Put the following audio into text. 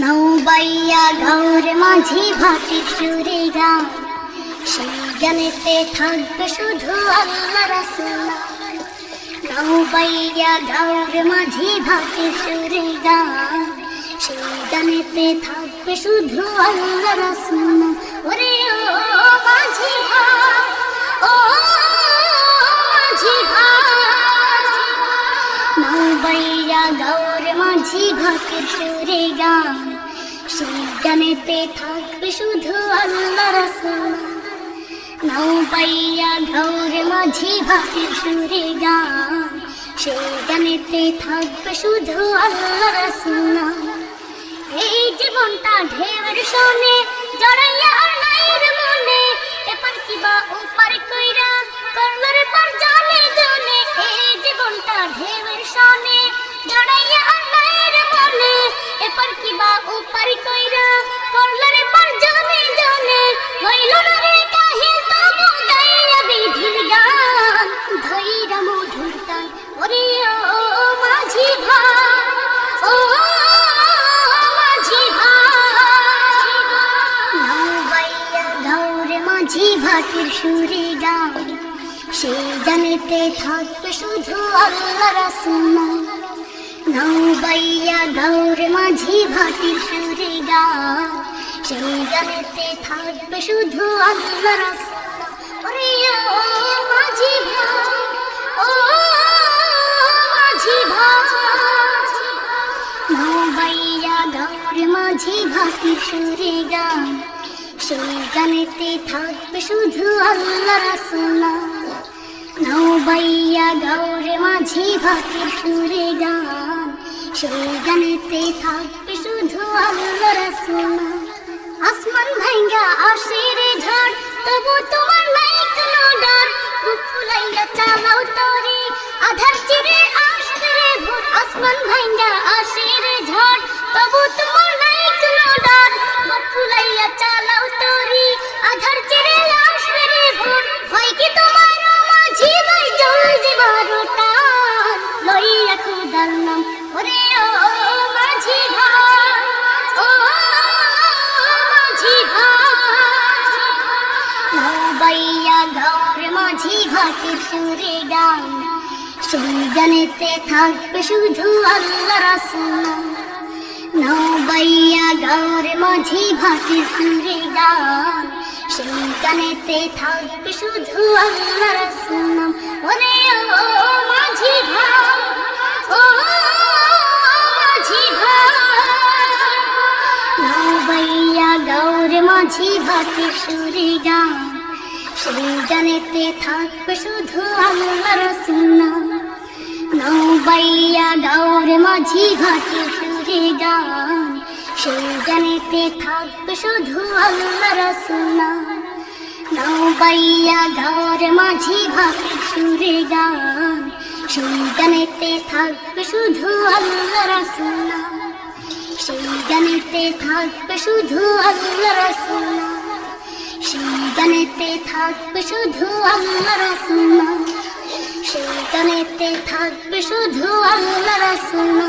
নৌবাইয়া গাঁওর মাঝি ভাটির সুরে গান, সেই গানেতে থাকবে শুধু আল্লাহ রাসূল। নৌবাইয়া গাঁওর মাঝি ভাটির সুরে গান, সেই গানেতে থাকবে শুধু আল্লাহ রাসূল। ওরে ও মাঝি ভাই, ও মাঝি ভাই, নৌবাইয়া গাঁওর মাঝি ভাটির সুরে গান, সেই গানেতে থাকবে শুধু আল্লাহ রাসূল। নৌবাইয়া গাঁওর মাঝি ভাটির সুরে গান, সেই গানেতে থাকবে শুধু আল্লাহ রাসূল। এই জীবনটা ঢেউয়ের সনে জড়াইয়া আর নাইর মনে, এপার কিবা ওপার কইরা করলর পার জানে জনে। এই জীবনটা ঢেউয়ের সনে জড়াইয়া আর নাইর মনে, এপার কিবা ওপার কইরা করলর পার জানে জনে। হইল না রে কাহিল তবু গাইয়া বিধির গান, ধইরা মধুর তান। ওরে ও মাঝি ভাই, ও মাঝি ভাই, নৌবাইয়া গাঁওর মাঝি ভাটির সুরে গান, সেই গানেতে থাকবে শুধু আল্লাহ রাসূল। নৌবাইয়া গাঁওর মাঝি ভাটির সুরে গান, সেই গানেতে থাকবে শুধু আল্লাহ রাসূল। ওরে ও মাঝি ভাই, ও মাঝি ভাই, নৌবাইয়া গাঁওর মাঝি ভাটির সুরে গান, সেই গানেতে থাকবে শুধু আল্লাহ রাসূল। নৌবাইয়া গাঁওর মাঝি ভাটির সুরে গান, সেই গানেতে থাকবে শুধু আল্লাহ রাসূল। আসমান ভাঙ্গা আসে রে ঝড়, তবু তোমার নাই কোনো ডর, বুক ফুলাইয়া চালাও তরি, আধার চিরে আসবে রে ভোর। আসমান ভাঙ্গা আসে রে ঝড়, তবু তোমার নাই কোনো ডর, বুক ফুলাইয়া চালাও তরি, আধার চিরে আসবে রে ভোর। ভয় কি তোমার মাঝি ভাই, জল জীবারো টান, লইয়া খোদার নাম। ওরে ও মাঝি ভাই, ও মাঝি ভাই, নৌবাইয়া গাঁওর মাঝি ভাটির সুরে গান, সেই গানেতে থাকবে শুধু আল্লাহ রাসূল। নৌবাইয়া গাঁওর মাঝি ভাটির সুরে গান, সেই গানেতে থাকবে শুধু আল্লাহ রাসূল। ওরে ও মাঝি ভাই, ও মাঝি ভাই, নৌবাইয়া গাঁওর মাঝি ভাটির সুরে গান, সেই গানেতে থাকবে শুধু আল্লাহ রাসূল। নৌবাইয়া গাঁওর মাঝি ভাটির সুরে গান, সেই গানেতে থাকবে শুধু আল্লাহ রাসূল। নৌবাইয়া গাঁওর মাঝি ভাটির সুরে গান, সেই গানেতে থাকবে শুধু আল্লাহ রাসূল। সেই গানেতে থাকবে শুধু আল্লাহ রাসূল, সেই গানেতে থাকবে শুধু আল্লাহ রাসূল, সেই গানেতে থাকবে শুধু আল্লাহ রাসূল।